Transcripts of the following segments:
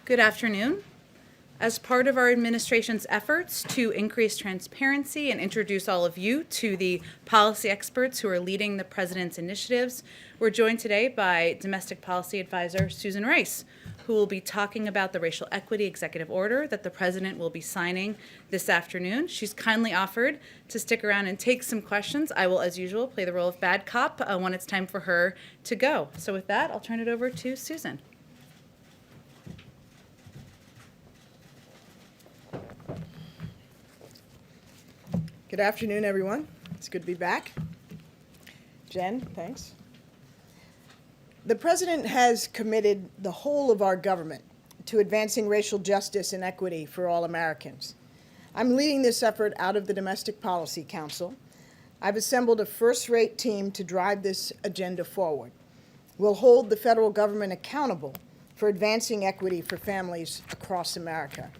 Good afternoon. As part of our administration's efforts to increase transparency and introduce all of you to the policy experts who are leading the President's initiatives, we're joined today by Domestic Policy Advisor Susan Rice, who will be talking about the racial equity executive order that the President will be signing this afternoon. She's kindly offered to stick around and take some questions. I will, as usual, play the role of bad cop when it's time for her to go. So with that, I'll turn it over to Susan. Good afternoon, everyone. It's good to be back. Jen, thanks. The President has committed the whole of our government to advancing racial justice and equity for all Americans. I'm leading this effort out of the Domestic Policy Council. I've assembled a first-rate team to drive this agenda forward. We'll hold the federal government accountable for advancing equity for families across America.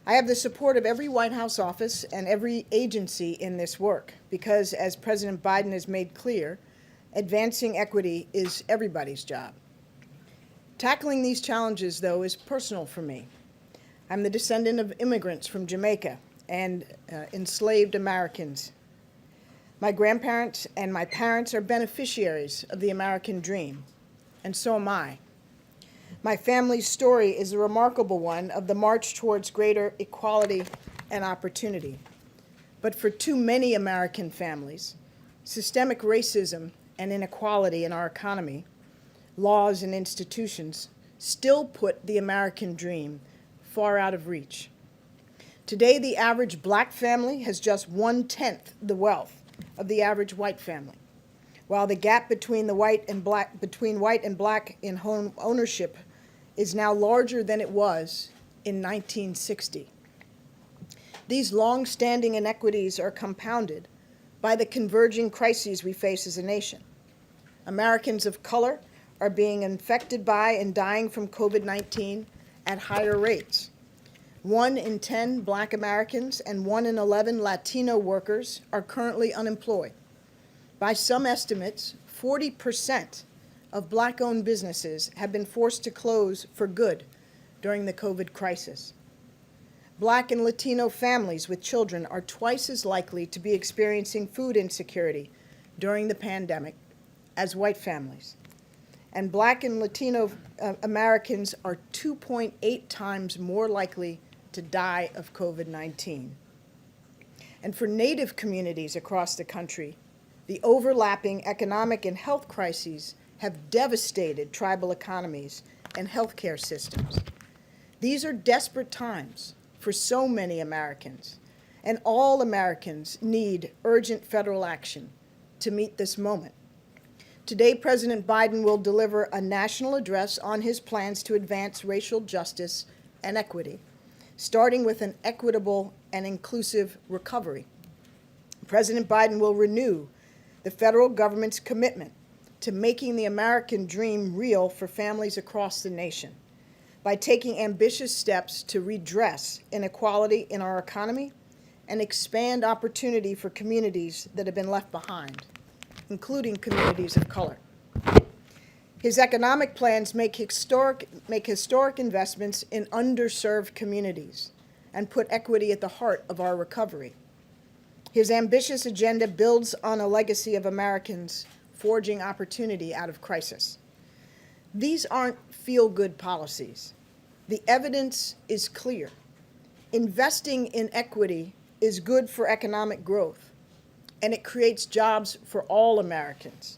I have the support of every White House office and every agency in this work because, as President Biden has made clear, advancing equity is everybody's job. Tackling these challenges, though, is personal for me. I'm the descendant of immigrants from Jamaica and enslaved Americans. My grandparents and my parents are beneficiaries of the American dream, and so am I. My family's story is a remarkable one of the march towards greater equality and opportunity. But for too many American families, systemic racism and inequality in our economy, laws and institutions still put the American dream far out of reach. Today, the average black family has just 1/10 the wealth of the average white family, while the gap between white and black in home ownership is now larger than it was in 1960. These long-standing inequities are compounded by the converging crises we face as a nation. Americans of color are being infected by and dying from COVID-19 at higher rates. 1 in 10 black Americans and 1 in 11 Latino workers are currently unemployed. By some estimates, 40% of black-owned businesses have been forced to close for good during the COVID crisis. Black and Latino families with children are twice as likely to be experiencing food insecurity during the pandemic as white families. And Black and Latino Americans are 2.8 times more likely to die of COVID-19. And for Native communities across the country, the overlapping economic and health crises have devastated tribal economies and healthcare systems. These are desperate times for so many Americans, and all Americans need urgent federal action to meet this moment. Today, President Biden will deliver a national address on his plans to advance racial justice and equity, starting with an equitable and inclusive recovery. President Biden will renew the federal government's commitment to making the American dream real for families across the nation by taking ambitious steps to redress inequality in our economy and expand opportunity for communities that have been left behind, including communities of color. His economic plans make historic investments in underserved communities and put equity at the heart of our recovery. His ambitious agenda builds on a legacy of Americans forging opportunity out of crisis. These aren't feel-good policies. The evidence is clear. Investing in equity is good for economic growth, and it creates jobs for all Americans.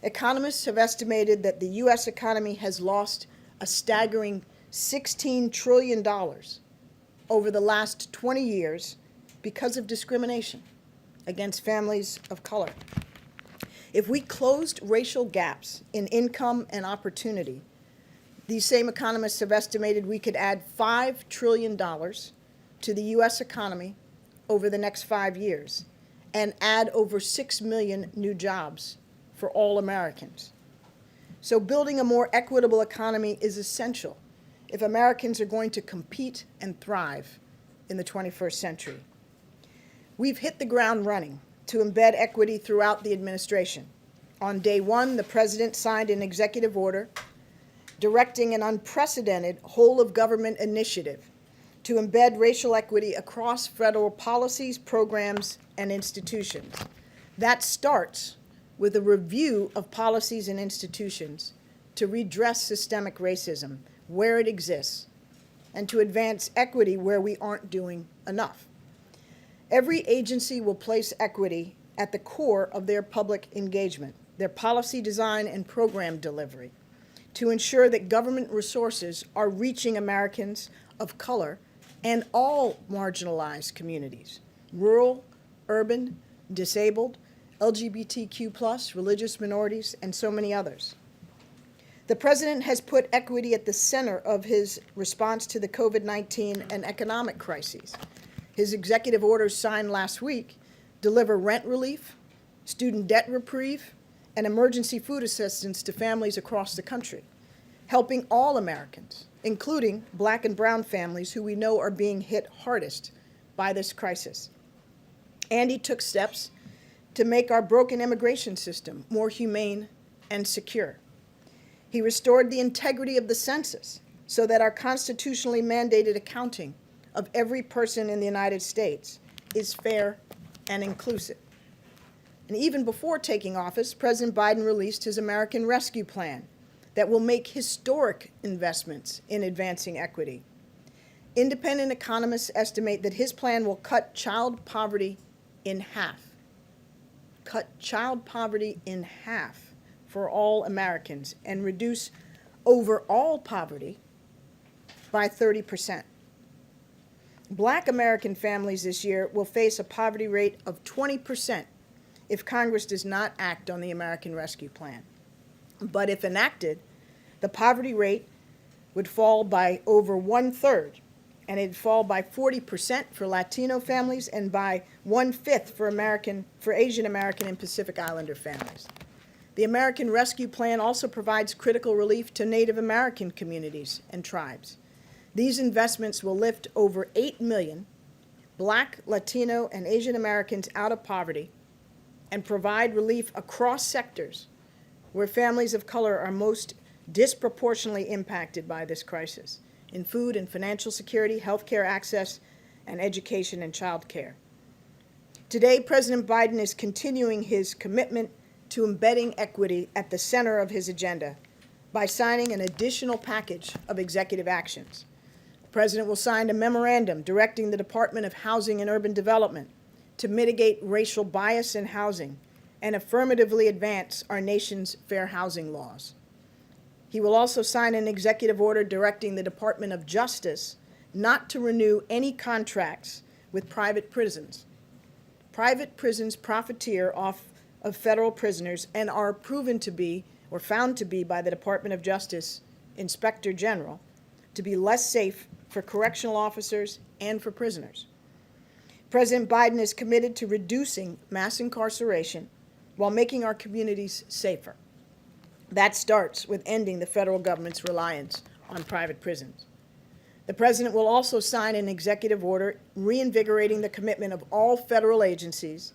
Economists have estimated that the U.S. economy has lost a staggering $16 trillion over the last 20 years because of discrimination against families of color. If we closed racial gaps in income and opportunity, these same economists have estimated we could add $5 trillion to the U.S. economy over the next 5 years and add over 6 million new jobs for all Americans. So building a more equitable economy is essential if Americans are going to compete and thrive in the 21st century. We've hit the ground running to embed equity throughout the administration. On day one, the President signed an executive order directing an unprecedented whole-of-government initiative to embed racial equity across federal policies, programs, and institutions. That starts with a review of policies and institutions to redress systemic racism where it exists and to advance equity where we aren't doing enough. Every agency will place equity at the core of their public engagement, their policy design and program delivery, to ensure that government resources are reaching Americans of color and all marginalized communities, rural, urban, disabled, LGBTQ+, religious minorities, and so many others. The President has put equity at the center of his response to the COVID-19 and economic crises. His executive orders signed last week deliver rent relief, student debt reprieve, and emergency food assistance to families across the country, helping all Americans, including Black and brown families who we know are being hit hardest by this crisis. And he took steps to make our broken immigration system more humane and secure. He restored the integrity of the census so that our constitutionally mandated accounting of every person in the United States is fair and inclusive. And even before taking office, President Biden released his American Rescue Plan that will make historic investments in advancing equity. Independent economists estimate that his plan will cut child poverty in half. Cut child poverty in half for all Americans and reduce overall poverty by 30%. Black American families this year will face a poverty rate of 20% if Congress does not act on the American Rescue Plan. But if enacted, the poverty rate would fall by over 1/3, and it'd fall by 40% for Latino families and by 1/5 for Asian American and Pacific Islander families. The American Rescue Plan also provides critical relief to Native American communities and tribes. These investments will lift over 8 million Black, Latino, and Asian Americans out of poverty and provide relief across sectors where families of color are most disproportionately impacted by this crisis, in food and financial security, healthcare access, and education and child care. Today, President Biden is continuing his commitment to embedding equity at the center of his agenda by signing an additional package of executive actions. The President will sign a memorandum directing the Department of Housing and Urban Development to mitigate racial bias in housing and affirmatively advance our nation's fair housing laws. He will also sign an executive order directing the Department of Justice not to renew any contracts with private prisons. Private prisons profiteer off of federal prisoners and are proven to be, or found to be by the Department of Justice Inspector General, to be less safe for correctional officers and for prisoners. President Biden is committed to reducing mass incarceration while making our communities safer. That starts with ending the federal government's reliance on private prisons. The President will also sign an executive order reinvigorating the commitment of all federal agencies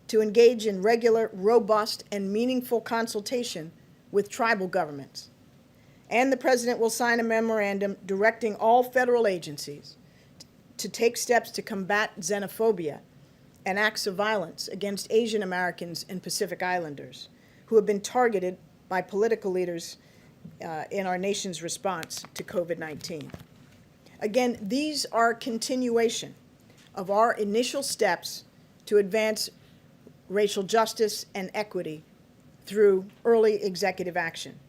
to engage in regular, robust, and meaningful consultation with tribal governments. And the President will sign a memorandum directing all federal agencies to take steps to combat xenophobia and acts of violence against Asian Americans and Pacific Islanders who have been targeted by political leaders in our nation's response to COVID-19. Again, these are continuation of our initial steps to advance racial justice and equity through early executive action.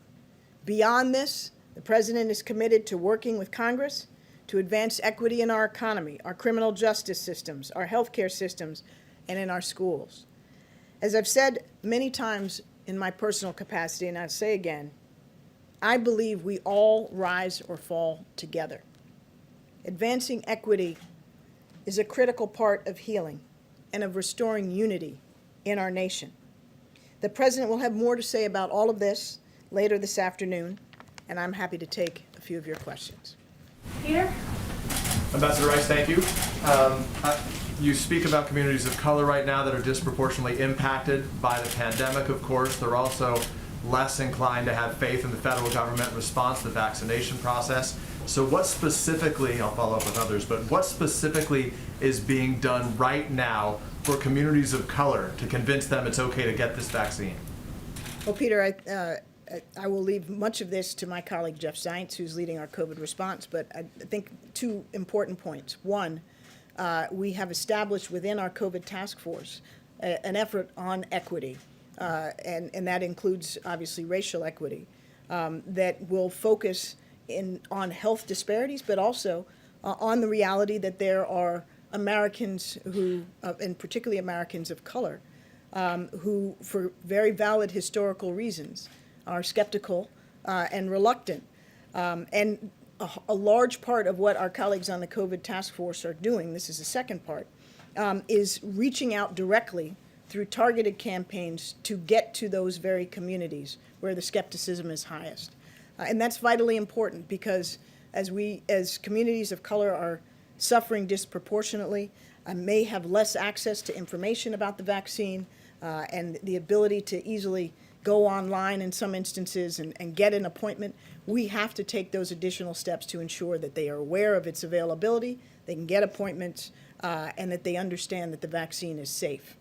Beyond this, the President is committed to working with Congress to advance equity in our economy, our criminal justice systems, our healthcare systems, and in our schools. As I've said many times in my personal capacity, and I'll say again, I believe we all rise or fall together. Advancing equity is a critical part of healing and of restoring unity in our nation. The President will have more to say about all of this later this afternoon, and I'm happy to take a few of your questions. Peter? Ambassador Rice, thank you. You speak about communities of color right now that are disproportionately impacted by the pandemic, of course. They're also less inclined to have faith in the federal government response to the vaccination process. So what specifically, I'll follow up with others, but what specifically is being done right now for communities of color to convince them it's okay to get this vaccine? Well, Peter, I will leave much of this to my colleague Jeff Zients, who's leading our COVID response, but I think two important points. One, we have established within our COVID task force an effort on equity, and that includes obviously racial equity, that will focus on health disparities, but also on the reality that there are Americans who, and particularly Americans of color, who, for very valid historical reasons, are skeptical and reluctant. And a large part of what our colleagues on the COVID task force are doing, this is the second part, is reaching out directly through targeted campaigns to get to those very communities where the skepticism is highest. And that's vitally important because as communities of color are suffering disproportionately, may have less access to information about the vaccine and the ability to easily go online in some instances and get an appointment, we have to take those additional steps to ensure that they are aware of its availability, they can get appointments, and that they understand that the vaccine is safe.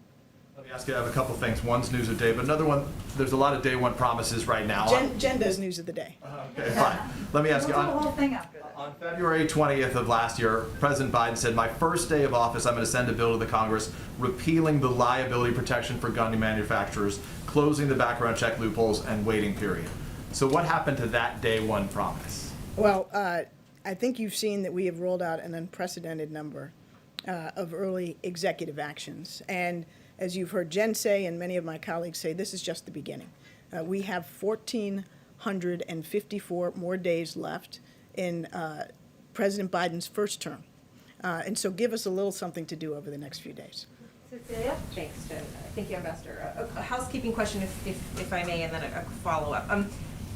Let me ask you, I have a couple things. One's news of the day, but another one, there's a lot of day one promises right now. Jen does news of the day. Okay, fine. Let me ask you, We'll do the whole thing after that. on February 20th of last year, President Biden said, my first day of office, I'm going to send a bill to the Congress repealing the liability protection for gun manufacturers, closing the background check loopholes, and waiting period. So what happened to that day one promise? Well, I think you've seen that we have rolled out an unprecedented number of early executive actions. And as you've heard Jen say and many of my colleagues say, this is just the beginning. We have 1,454 more days left in President Biden's first term. And so give us a little something to do over the next few days. Cecilia? Thanks, Jen. Thank you, Ambassador. A housekeeping question, if I may, and then a follow-up.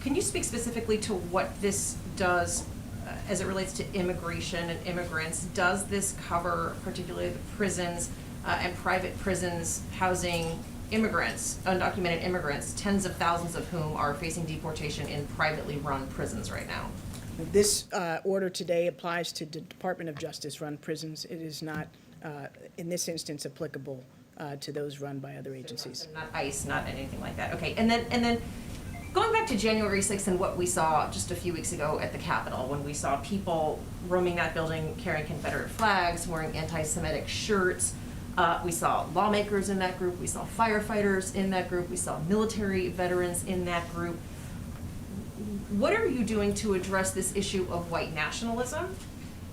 Can you speak specifically to what this does as it relates to immigration and immigrants? Does this cover particularly the prisons and private prisons housing immigrants, undocumented immigrants, tens of thousands of whom are facing deportation in privately run prisons right now? This order today applies to the Department of Justice run prisons. It is not, in this instance, applicable to those run by other agencies. Not ICE, not anything like that. Okay, and then going back to January 6th and what we saw just a few weeks ago at the Capitol, when we saw people roaming that building carrying Confederate flags, wearing anti-Semitic shirts. We saw lawmakers in that group, we saw firefighters in that group, we saw military veterans in that group. What are you doing to address this issue of white nationalism?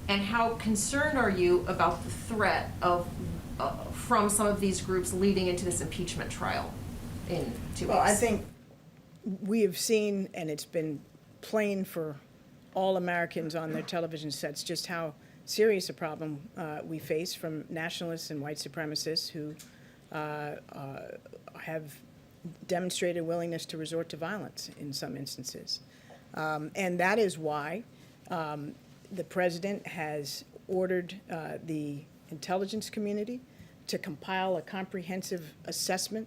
And how concerned are you about the threat of from some of these groups leading into this impeachment trial in 2 weeks? Well, I think we have seen, and it's been plain for all Americans on their television sets, just how serious a problem we face from nationalists and white supremacists who have demonstrated willingness to resort to violence in some instances. And that is why the president has ordered the intelligence community to compile a comprehensive assessment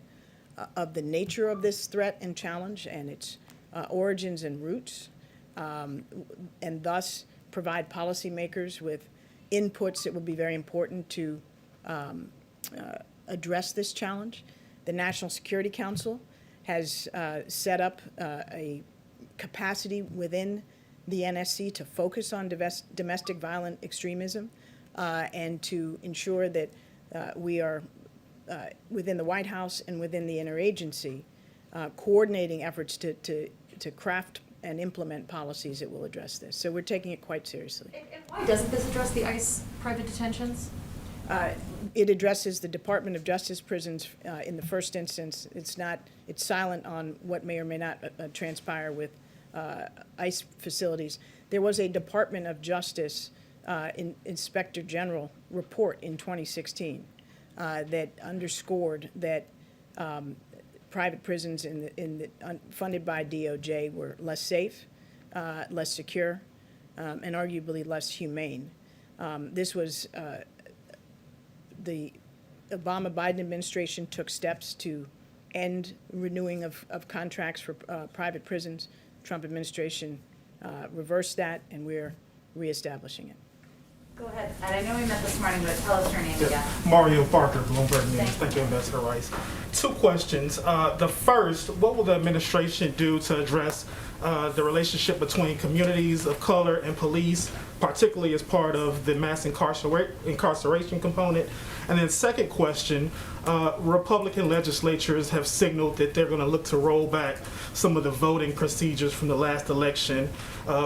of the nature of this threat and challenge and its origins and roots, and thus provide policymakers with inputs that will be very important to address this challenge. The National Security Council has set up a capacity within the NSC to focus on domestic violent extremism and to ensure that we are within the White House and within the interagency coordinating efforts to craft and implement policies that will address this. So we're taking it quite seriously. And why doesn't this address the ICE private detentions? It addresses the Department of Justice prisons in the first instance. It's silent on what may or may not transpire with ICE facilities. There was a Department of Justice Inspector General report in 2016 that underscored that private prisons funded by DOJ were less safe, less secure, and arguably less humane. This was the Obama-Biden administration took steps to end renewing of contracts for private prisons. Trump administration reversed that, and we're reestablishing it. Go ahead. And I know we met this morning, but tell us your name again. Mario Parker, Bloomberg News. Thank you, Ambassador Rice. Two questions. The first, what will the administration do to address the relationship between communities of color and police, particularly as part of the mass incarceration component? And then second question, Republican legislatures have signaled that they're going to look to roll back some of the voting procedures from the last election.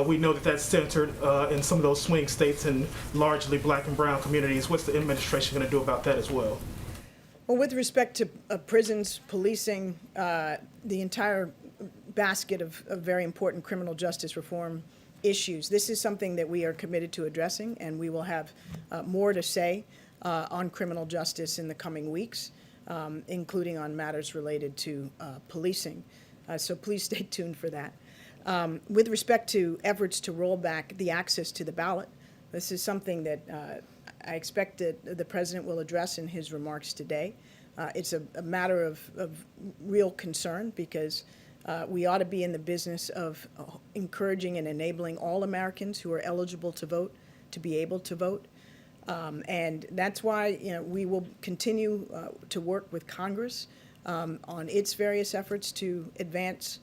We know that that's centered in some of those swing states and largely black and brown communities. What's the administration going to do about that as well? Well, with respect to prisons, policing, the entire basket of very important criminal justice reform issues, this is something that we are committed to addressing, and we will have more to say on criminal justice in the coming weeks, including on matters related to policing. So please stay tuned for that. With respect to efforts to roll back the access to the ballot, this is something that I expect that the President will address in his remarks today. It's a matter of real concern because we ought to be in the business of encouraging and enabling all Americans who are eligible to vote to be able to vote. And that's why we will continue to work with Congress on its various efforts to advance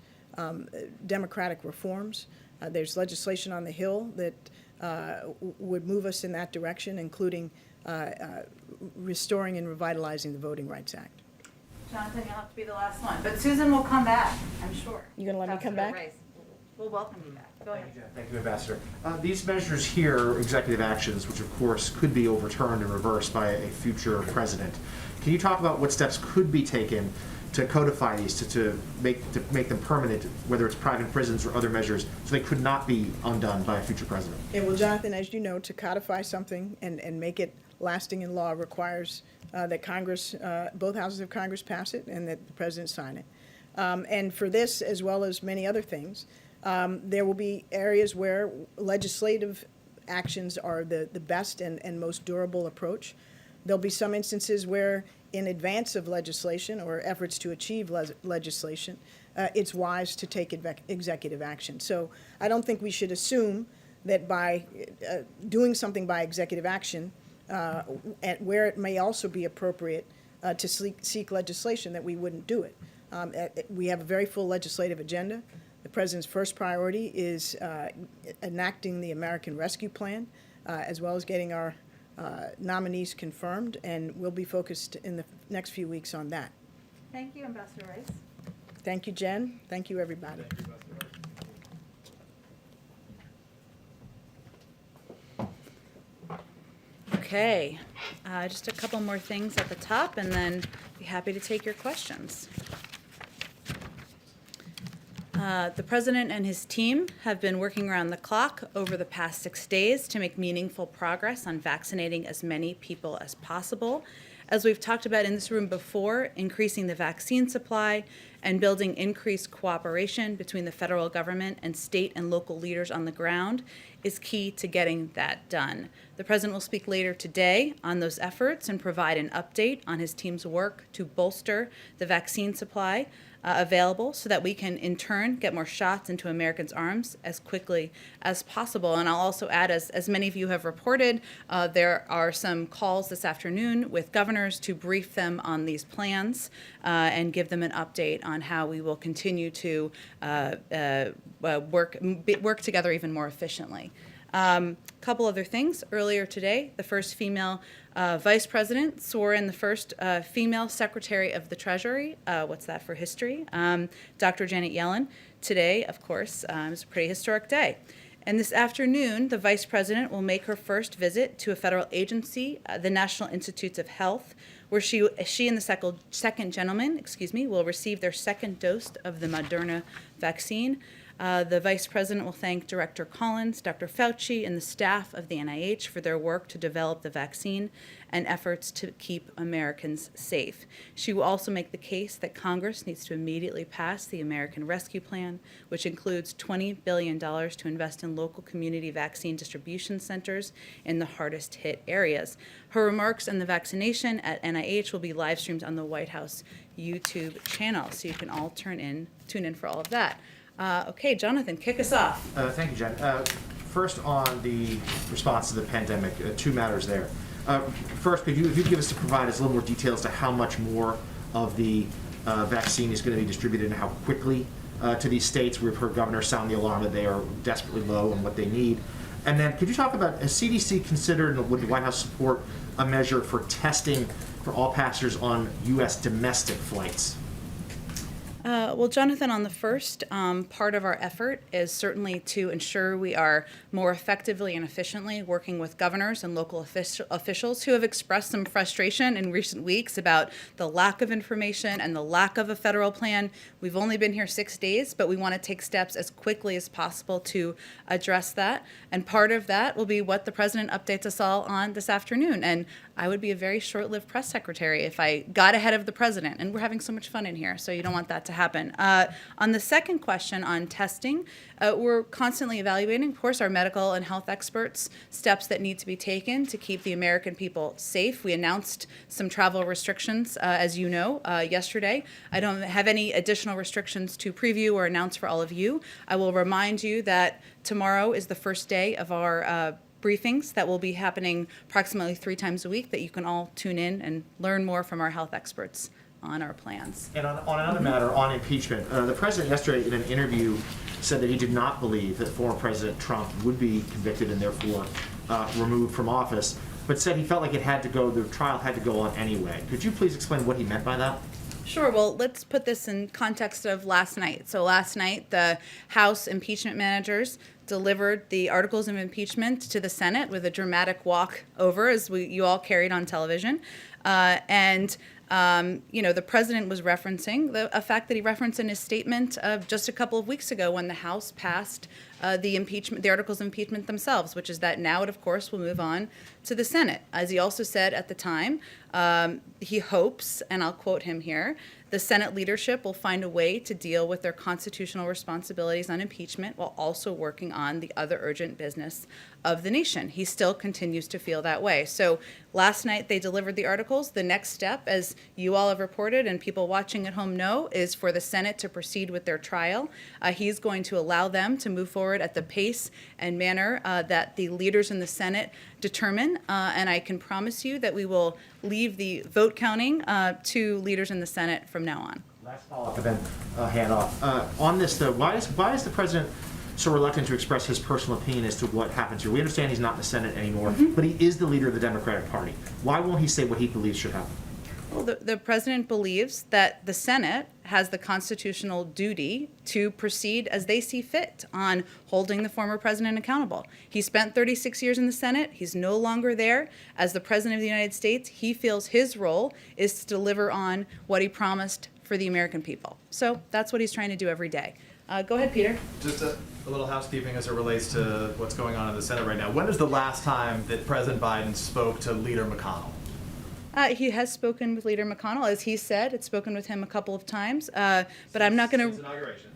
democratic reforms. There's legislation on the Hill that would move us in that direction, including restoring and revitalizing the Voting Rights Act. Jonathan, you'll have to be the last one. But Susan will come back, I'm sure. You gonna let me come back? Rice. We'll welcome you back. Go ahead. Thank you, Ambassador. These measures here are executive actions, which of course could be overturned and reversed by a future president. Can you talk about what steps could be taken to codify these, to make them permanent, whether it's private prisons or other measures, so they could not be undone by a future president? Yeah, well, Jonathan, as you know, to codify something and make it lasting in law requires that Congress, both houses of Congress pass it and that the President sign it. And for this, as well as many other things, there will be areas where legislative actions are the best and most durable approach. There'll be some instances where, in advance of legislation or efforts to achieve legislation, it's wise to take executive action. So I don't think we should assume that by doing something by executive action, where it may also be appropriate to seek legislation, that we wouldn't do it. We have a very full legislative agenda. The President's first priority is enacting the American Rescue Plan, as well as getting our nominees confirmed, and we'll be focused in the next few weeks on that. Thank you, Ambassador Rice. Thank you, Jen. Thank you, everybody. Okay, just a couple more things at the top, and then be happy to take your questions. The President and his team have been working around the clock over the past 6 days to make meaningful progress on vaccinating as many people as possible. As we've talked about in this room before, increasing the vaccine supply and building increased cooperation between the federal government and state and local leaders on the ground is key to getting that done. The President will speak later today on those efforts and provide an update on his team's work to bolster the vaccine supply available so that we can, in turn, get more shots into Americans' arms as quickly as possible. And I'll also add, as many of you have reported, there are some calls this afternoon with governors to brief them on these plans and give them an update on how we will continue to work together even more efficiently. Couple other things. Earlier today, the first female vice president swore in the first female secretary of the Treasury. What's that for history? Dr. Janet Yellen. Today, of course, is a pretty historic day. And this afternoon, the vice president will make her first visit to a federal agency, the National Institutes of Health, where she and the second gentleman, will receive their second dose of the Moderna vaccine. The Vice President will thank Director Collins, Dr. Fauci, and the staff of the NIH for their work to develop the vaccine and efforts to keep Americans safe. She will also make the case that Congress needs to immediately pass the American Rescue Plan, which includes $20 billion to invest in local community vaccine distribution centers in the hardest hit areas. Her remarks on the vaccination at NIH will be live streamed on the White House YouTube channel, so you can all tune in for all of that. Okay, Jonathan, kick us off. Thank you, Jen. First, on the response to the pandemic, two matters there. First, if you give us to provide us a little more details to how much more of the vaccine is going to be distributed and how quickly to these states. We've heard governors sound the alarm that they are desperately low on what they need. And then could you talk about, has CDC considered, and would the White House support a measure for testing for all passengers on U.S. domestic flights? Well, Jonathan, on the first part of our effort is certainly to ensure we are more effectively and efficiently working with governors and local officials who have expressed some frustration in recent weeks about the lack of information and the lack of a federal plan. We've only been here 6 days, but we want to take steps as quickly as possible to address that. And part of that will be what the president updates us all on this afternoon. And I would be a very short-lived press secretary if I got ahead of the president. And we're having so much fun in here, so you don't want that to happen. On the second question on testing, we're constantly evaluating, of course, our medical and health experts, steps that need to be taken to keep the American people safe. We announced some travel restrictions, as you know, yesterday. I don't have any additional restrictions to preview or announce for all of you. I will remind you that tomorrow is the first day of our briefings that will be happening approximately 3 times a week that you can all tune in and learn more from our health experts on our plans. And on another matter, on impeachment, the president yesterday in an interview said that he did not believe that former President Trump would be convicted and therefore removed from office, but said he felt like the trial had to go on anyway. Could you please explain what he meant by that? Sure. Well, let's put this in context of last night. So last night, the House impeachment managers delivered the articles of impeachment to the Senate with a dramatic walk over, as you all carried on television. The president was referencing a fact that he referenced in his statement just a couple of weeks ago when the House passed the articles of impeachment themselves, which is that now it, of course, will move on to the Senate. As he also said at the time, he hopes, and I'll quote him here, the Senate leadership will find a way to deal with their constitutional responsibilities on impeachment while also working on the other urgent business of the nation. He still continues to feel that way. So last night they delivered the articles. The next step, as you all have reported and people watching at home know, is for the Senate to proceed with their trial. He's going to allow them to move forward at the pace and manner that the leaders in the Senate determine. And I can promise you that we will leave the vote counting to leaders in the Senate from now on. Last follow-up and then hand off. On this, though, why is the president so reluctant to express his personal opinion as to what happens here? We understand he's not in the Senate anymore, but he is the leader of the Democratic Party. Why won't he say what he believes should happen? Well, the president believes that the Senate has the constitutional duty to proceed as they see fit on holding the former president accountable. He spent 36 years in the Senate. He's no longer there. As the president of the United States, he feels his role is to deliver on what he promised for the American people. So that's what he's trying to do every day. Go ahead, Peter. Just a little housekeeping as it relates to what's going on in the Senate right now. When is the last time that President Biden spoke to Leader McConnell? He has spoken with Leader McConnell, as he said. It's spoken with him a couple of times, but I'm not going to.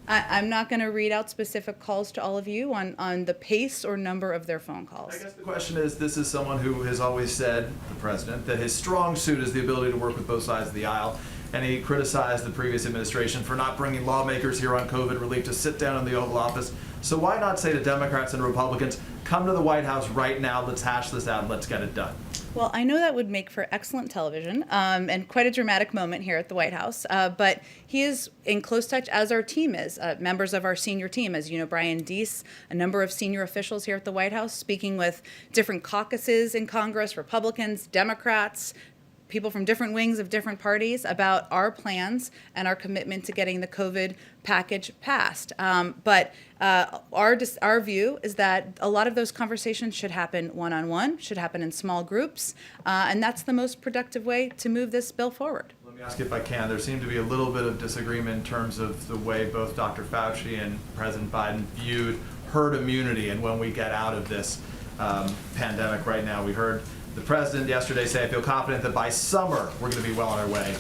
I'm not going to read out specific calls to all of you on the pace or number of their phone calls. I guess the question is, this is someone who has always said, the president, that his strong suit is the ability to work with both sides of the aisle. And he criticized the previous administration for not bringing lawmakers here on COVID relief to sit down in the Oval Office. So why not say to Democrats and Republicans, come to the White House right now, let's hash this out and let's get it done? Well, I know that would make for excellent television and quite a dramatic moment here at the White House. But he is in close touch, as our team is, members of our senior team, as you know, Brian Deese, a number of senior officials here at the White House, speaking with different caucuses in Congress, Republicans, Democrats, people from different wings of different parties about our plans and our commitment to getting the COVID package passed. But our view is that a lot of those conversations should happen one-on-one, should happen in small groups, and that's the most productive way to move this bill forward. Let me ask if I can. There seemed to be a little bit of disagreement in terms of the way both Dr. Fauci and President Biden viewed herd immunity and when we get out of this pandemic right now. We heard the president yesterday say, I feel confident that by summer we're going to be well on our way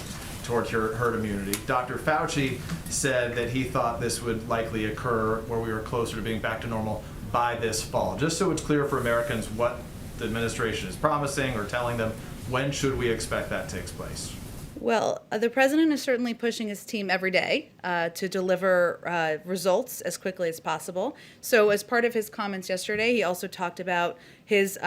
towards herd immunity. Dr. Fauci said that he thought this would likely occur where we were closer to being back to normal by this fall. Just so it's clear for Americans what the administration is promising or telling them, when should we expect that takes place? Well, the president is certainly pushing his team every day to deliver results as quickly as possible. So as part of his comments yesterday, he also talked about his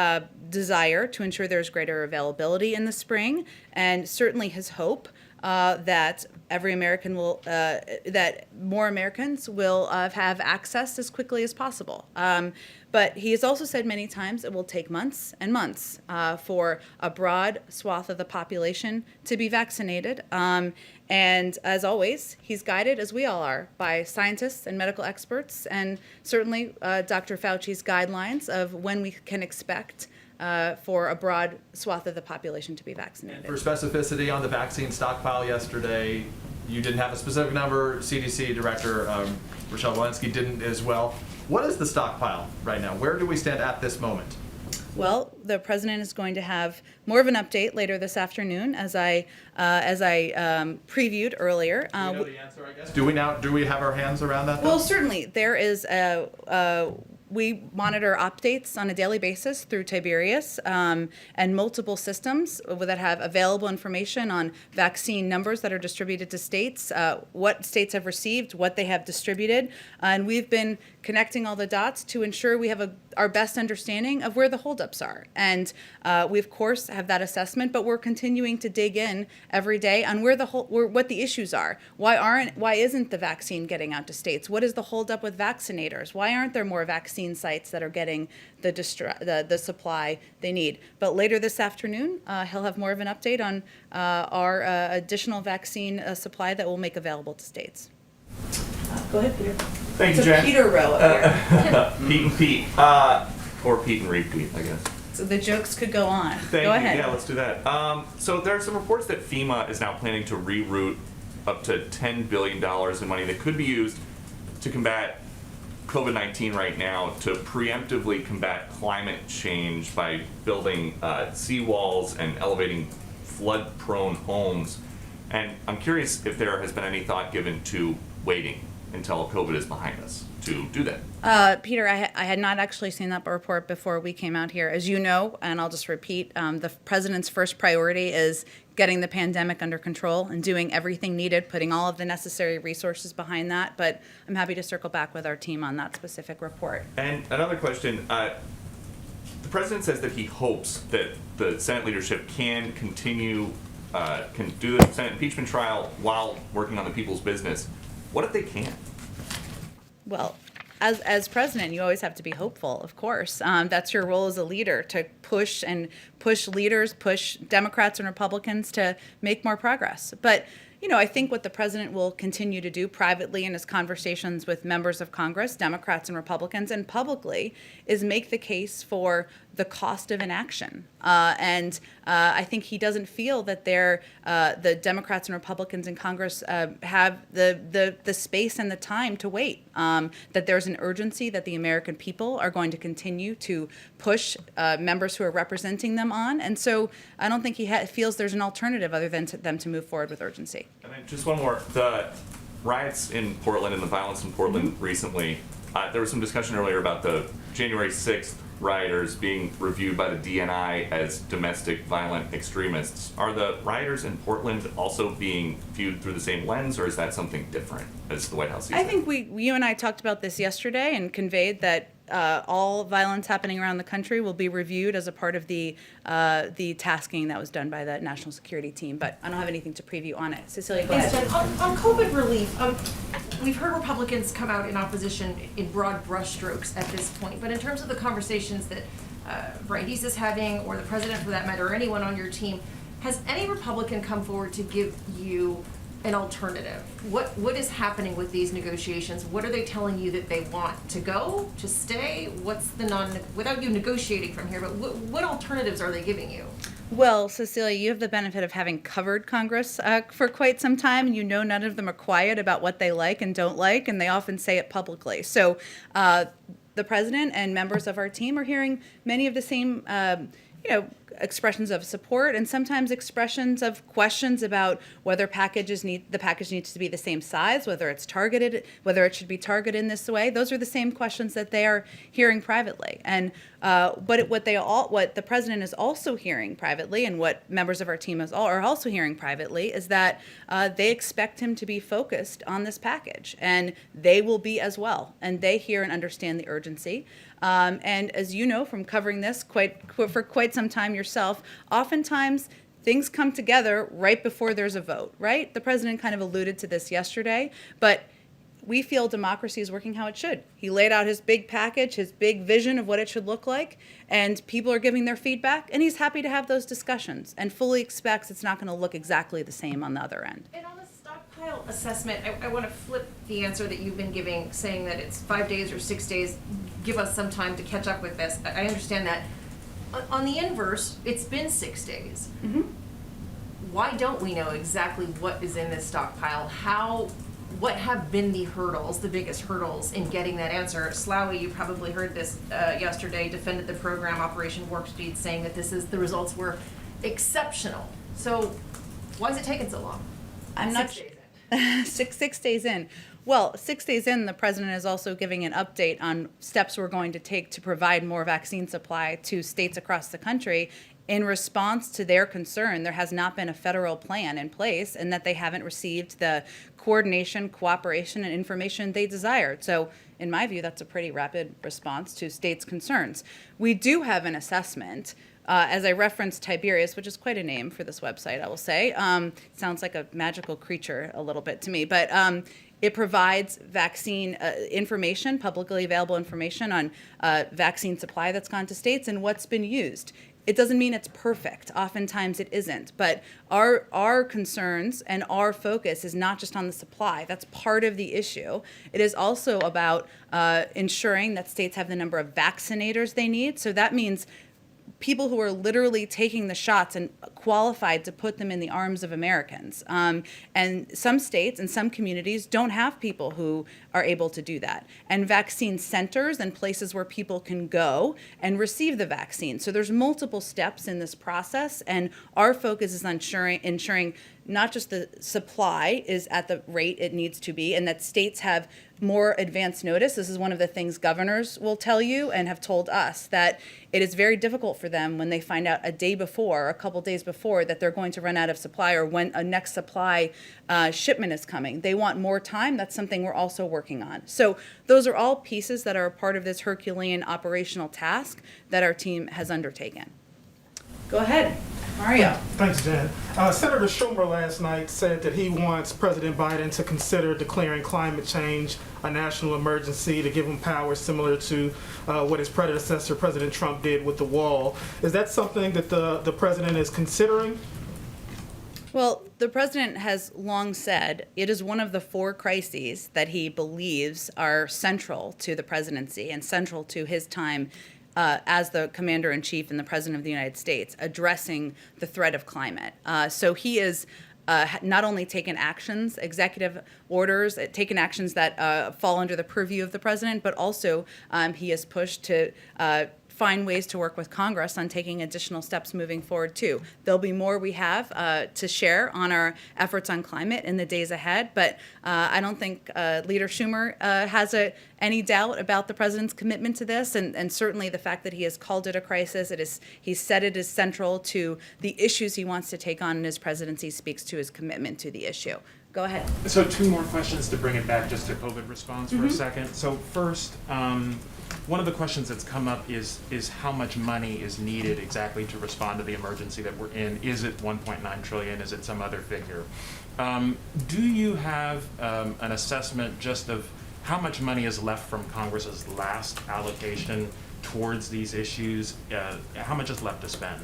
desire to ensure there's greater availability in the spring, and certainly his hope that every American will, that more Americans will have access as quickly as possible. But he has also said many times it will take months and months for a broad swath of the population to be vaccinated. And as always, he's guided, as we all are, by scientists and medical experts, and certainly Dr. Fauci's guidelines of when we can expect for a broad swath of the population to be vaccinated. For specificity on the vaccine stockpile yesterday, you didn't have a specific number. CDC Director Rochelle Walensky didn't as well. What is the stockpile right now? Where do we stand at this moment? Well, the president is going to have more of an update later this afternoon, as I previewed earlier. Do we know the answer, I guess? Do we have our hands around that? Well, certainly there is we monitor updates on a daily basis through Tiberius and multiple systems that have available information on vaccine numbers that are distributed to states, what states have received, what they have distributed, and we've been connecting all the dots to ensure we have our best understanding of where the holdups are. And we, of course, have that assessment, but we're continuing to dig in every day on what the issues are. Why isn't the vaccine getting out to states? What is the holdup with vaccinators? Why aren't there more vaccine sites that are getting the supply they need? But later this afternoon, he'll have more of an update on our additional vaccine supply that we'll make available to states. Go ahead, Peter. Thank you, It's a Jen. Peter row up here. Pete and Pete, or Pete and repeat, I guess. So the jokes could go on. Thank Go you. ahead. Yeah, let's do that. So there are some reports that FEMA is now planning to reroute up to $10 billion in money that could be used to combat COVID-19 right now, to preemptively combat climate change by building seawalls and elevating flood-prone homes. And I'm curious if there has been any thought given to waiting until COVID is behind us to do that. Peter, I had not actually seen that report before we came out here. As you know, and I'll just repeat, the president's first priority is getting the pandemic under control and doing everything needed, putting all of the necessary resources behind that. But I'm happy to circle back with our team on that specific report. And another question, the president says that he hopes that the Senate leadership can continue, can do the Senate impeachment trial while working on the people's business. What if they can't? Well, as president, you always have to be hopeful, of course. That's your role as a leader, to push leaders, push Democrats and Republicans to make more progress. But I think what the president will continue to do privately in his conversations with members of Congress, Democrats and Republicans, and publicly, is make the case for the cost of inaction. And I think he doesn't feel that the Democrats and Republicans in Congress have the space and the time to wait, that there's an urgency that the American people are going to continue to push members who are representing them on. And so I don't think he feels there's an alternative other than them to move forward with urgency. And then just one more. The riots in Portland and the violence in Portland recently, there was some discussion earlier about the January 6th rioters being reviewed by the DNI as domestic violent extremists. Are the rioters in Portland also being viewed through the same lens, or is that something different as the White House sees it? I think you and I talked about this yesterday and conveyed that all violence happening around the country will be reviewed as a part of the tasking that was done by the national security team. But I don't have anything to preview on it. Cecilia, go Thanks, ahead. Jen. On COVID relief, we've heard Republicans come out in opposition in broad brushstrokes at this point. But in terms of the conversations that Brian Deese is having, or the president for that matter, or anyone on your team, has any Republican come forward to give you an alternative? What is happening with these negotiations? What are they telling you that they want? To go? To stay? What's the without you negotiating from here, but what alternatives are they giving you? Well, Cecilia, you have the benefit of having covered Congress for quite some time, and you know none of them are quiet about what they like and don't like, and they often say it publicly. So the president and members of our team are hearing many of the same expressions of support and sometimes expressions of questions about whether the package needs to be the same size, whether it's targeted, whether it should be targeted in this way. Those are the same questions that they are hearing privately. And but what the president is also hearing privately, and what members of our team are also hearing privately, is that they expect him to be focused on this package, and they will be as well. And they hear and understand the urgency. And as you know from covering this for quite some time yourself, oftentimes things come together right before there's a vote, right? The president kind of alluded to this yesterday, but we feel democracy is working how it should. He laid out his big package, his big vision of what it should look like, and people are giving their feedback, and he's happy to have those discussions and fully expects it's not going to look exactly the same on the other end. And on the stockpile assessment, I want to flip the answer that you've been giving, saying that it's 5 days or 6 days. Give us some time to catch up with this. I understand that. On the inverse, it's been 6 days. Mm-hmm. Why don't we know exactly what is in this stockpile? What have been the hurdles, the biggest hurdles in getting that answer? Slawi, you probably heard this yesterday, defended the program Operation Warp Speed, saying that the results were exceptional. So why is it taking so long? I'm not 6 days in. six days in. Well, 6 days in, the president is also giving an update on steps we're going to take to provide more vaccine supply to states across the country. In response to their concern, there has not been a federal plan in place, and that they haven't received the coordination, cooperation, and information they desired. So, in my view, that's a pretty rapid response to states' concerns. We do have an assessment. As I referenced Tiberius, which is quite a name for this website, I will say. Sounds like a magical creature a little bit to me, but it provides vaccine information, publicly available information on vaccine supply that's gone to states and what's been used. It doesn't mean it's perfect. Oftentimes it isn't. But our concerns and our focus is not just on the supply. That's part of the issue. It is also about ensuring that states have the number of vaccinators they need. So that means people who are literally taking the shots and qualified to put them in the arms of Americans. And some states and some communities don't have people who are able to do that. And vaccine centers and places where people can go and receive the vaccine. So there's multiple steps in this process, and our focus is on ensuring not just the supply is at the rate it needs to be, and that states have more advance notice. This is one of the things governors will tell you and have told us, that it is very difficult for them when they find out a day before, a couple days before, that they're going to run out of supply or when a next supply shipment is coming. They want more time. That's something we're also working on. So those are all pieces that are a part of this Herculean operational task that our team has undertaken. Go ahead, Mario. Thanks, Jen. Senator Schumer last night said that he wants President Biden to consider declaring climate change a national emergency to give him power similar to what his predecessor, President Trump, did with the wall. Is that something that the president is considering? Well, the president has long said it is one of the 4 crises that he believes are central to the presidency and central to his time as the commander-in-chief and the president of the United States, addressing the threat of climate. So he is not only taken actions, executive orders, taken actions that fall under the purview of the president, but also he has pushed to find ways to work with Congress on taking additional steps moving forward too. There'll be more we have to share on our efforts on climate in the days ahead, but I don't think Leader Schumer has any doubt about the president's commitment to this, and certainly the fact that he has called it a crisis. He's said it is central to the issues he wants to take on in his presidency, speaks to his commitment to the issue. Go ahead. So 2 more questions to bring it back just to COVID response for a second. So first, one of the questions that's come up is how much money is needed exactly to respond to the emergency that we're in. Is it 1.9 trillion? Is it some other figure? Do you have an assessment just of how much money is left from Congress's last allocation towards these issues? How much is left to spend?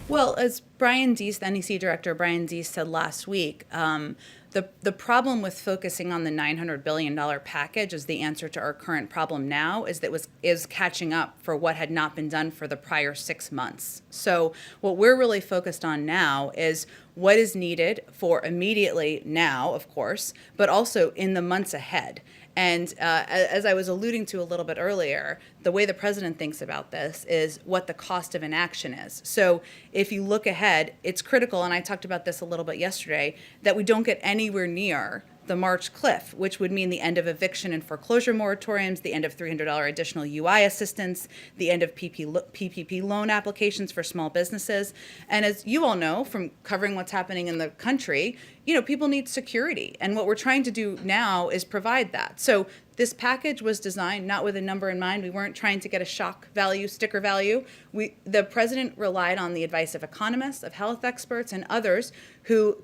Well, as Brian Deese, the NEC director Brian Deese said last week, the problem with focusing on the $900 billion package as the answer to our current problem now is catching up for what had not been done for the prior 6 months. So what we're really focused on now is what is needed for immediately now, of course, but also in the months ahead. And as I was alluding to a little bit earlier, the way the president thinks about this is what the cost of inaction is. So if you look ahead, it's critical, and I talked about this a little bit yesterday, that we don't get anywhere near the March cliff, which would mean the end of eviction and foreclosure moratoriums, the end of $300 additional UI assistance, the end of PPP loan applications for small businesses. And as you all know from covering what's happening in the country, people need security. And what we're trying to do now is provide that. So this package was designed not with a number in mind. We weren't trying to get a shock value, sticker value. The president relied on the advice of economists, of health experts, and others who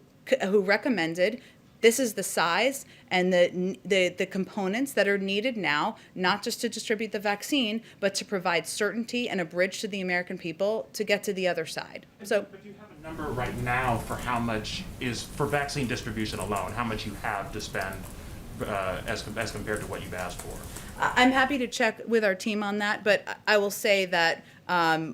recommended this is the size and the components that are needed now, not just to distribute the vaccine, but to provide certainty and a bridge to the American people to get to the other side. So, but you have a number right now for how much is for vaccine distribution alone, how much you have to spend as compared to what you've asked for. I'm happy to check with our team on that, but I will say that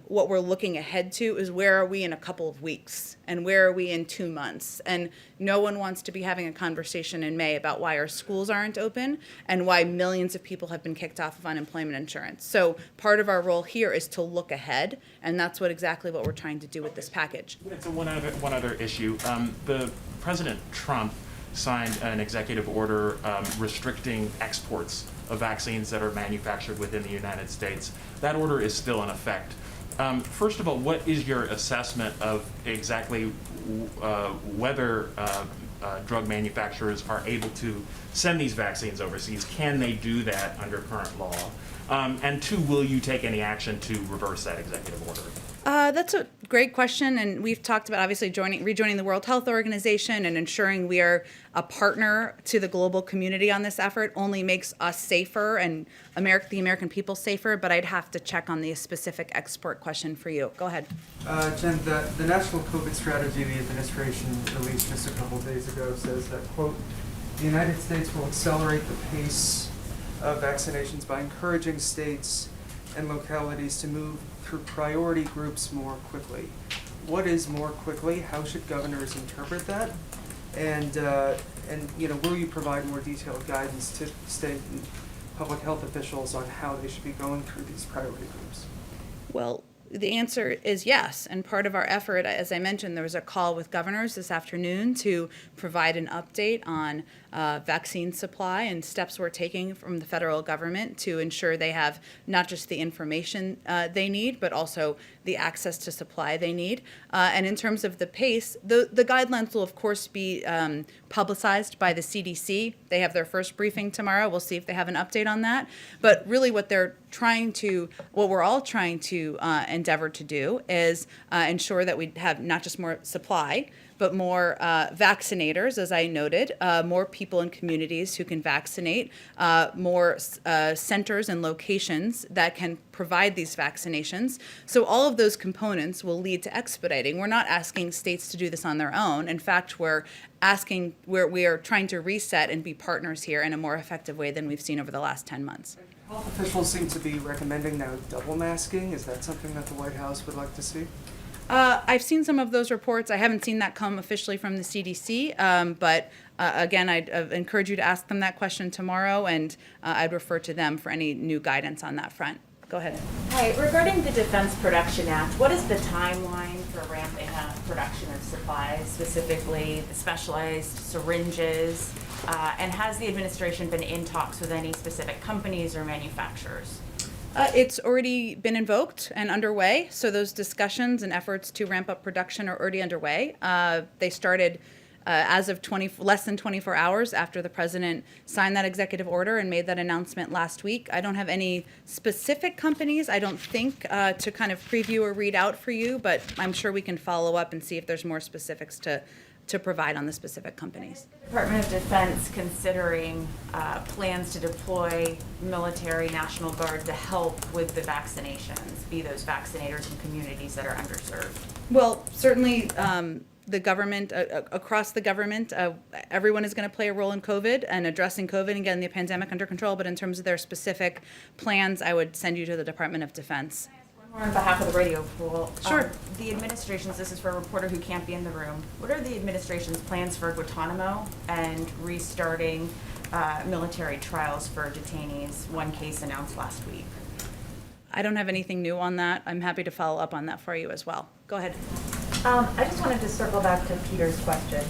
what we're looking ahead to is where are we in a couple of weeks and where are we in 2 months? And no one wants to be having a conversation in May about why our schools aren't open and why millions of people have been kicked off of unemployment insurance. So part of our role here is to look ahead, and that's exactly what we're trying to do with this package. So one other issue. The President Trump signed an executive order restricting exports of vaccines that are manufactured within the United States. That order is still in effect. First of all, what is your assessment of exactly whether drug manufacturers are able to send these vaccines overseas? Can they do that under current law? And two, will you take any action to reverse that executive order? That's a great question, and we've talked about obviously rejoining the World Health Organization and ensuring we are a partner to the global community on this effort only makes us safer and the American people safer, but I'd have to check on the specific export question for you. Go ahead. Jen, the national COVID strategy the administration released just a couple of days ago says that, quote, the United States will accelerate the pace of vaccinations by encouraging states and localities to move through priority groups more quickly. What is more quickly? How should governors interpret that? And will you provide more detailed guidance to state and public health officials on how they should be going through these priority groups? Well, the answer is yes. And part of our effort, as I mentioned, there was a call with governors this afternoon to provide an update on vaccine supply and steps we're taking from the federal government to ensure they have not just the information they need, but also the access to supply they need. And in terms of the pace, the guidelines will, of course, be publicized by the CDC. They have their first briefing tomorrow. We'll see if they have an update on that. But really what we're all trying to endeavor to do is ensure that we have not just more supply, but more vaccinators, as I noted, more people in communities who can vaccinate, more centers and locations that can provide these vaccinations. So all of those components will lead to expediting. We're not asking states to do this on their own. In fact, we are trying to reset and be partners here in a more effective way than we've seen over the last 10 months. Health officials seem to be recommending now double masking. Is that something that the White House would like to see? I've seen some of those reports. I haven't seen that come officially from the CDC, but again, I'd encourage you to ask them that question tomorrow, and I'd refer to them for any new guidance on that front. Go ahead. Hi, regarding the Defense Production Act, what is the timeline for ramping up production of supplies, specifically the specialized syringes, and has the administration been in talks with any specific companies or manufacturers? It's already been invoked and underway, so those discussions and efforts to ramp up production are already underway. They started as of less than 24 hours after the president signed that executive order and made that announcement last week. I don't have any specific companies, I don't think, to kind of preview or read out for you, but I'm sure we can follow up and see if there's more specifics to to provide on the specific companies. Department of Defense considering plans to deploy military, National Guard to help with the vaccinations, be those vaccinators in communities that are underserved? Well, certainly the government, across the government, everyone is going to play a role in COVID and addressing COVID and getting the pandemic under control. But in terms of their specific plans, I would send you to the Department of Defense. On behalf of the radio pool. Sure. The administration's, this is for a reporter who can't be in the room. What are the administration's plans for Guantanamo and restarting military trials for detainees? One case announced last week. I don't have anything new on that. I'm happy to follow up on that for you as well. Go ahead. I just wanted to circle back to Peter's question.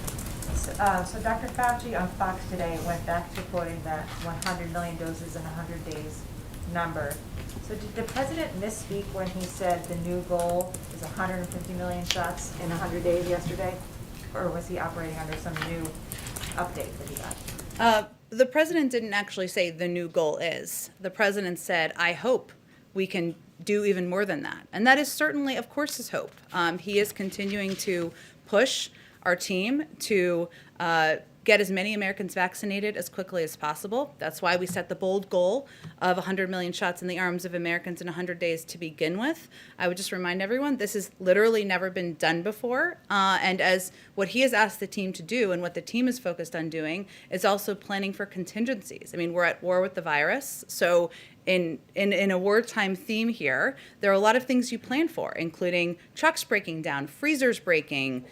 So Dr. Fauci on Fox today went back to quoting that 100 million doses in 100 days number. So did the president misspeak when he said the new goal is 150 million shots in 100 days yesterday? Or was he operating under some new update that he got? The president didn't actually say the new goal is. The president said, I hope we can do even more than that. And that is certainly, of course, his hope. He is continuing to push our team to get as many Americans vaccinated as quickly as possible. That's why we set the bold goal of 100 million shots in the arms of Americans in 100 days to begin with. I would just remind everyone, this has literally never been done before. And as what he has asked the team to do and what the team is focused on doing is also planning for contingencies. I mean, we're at war with the virus. So in a wartime theme here, there are a lot of things you plan for, including trucks breaking down, freezers breaking,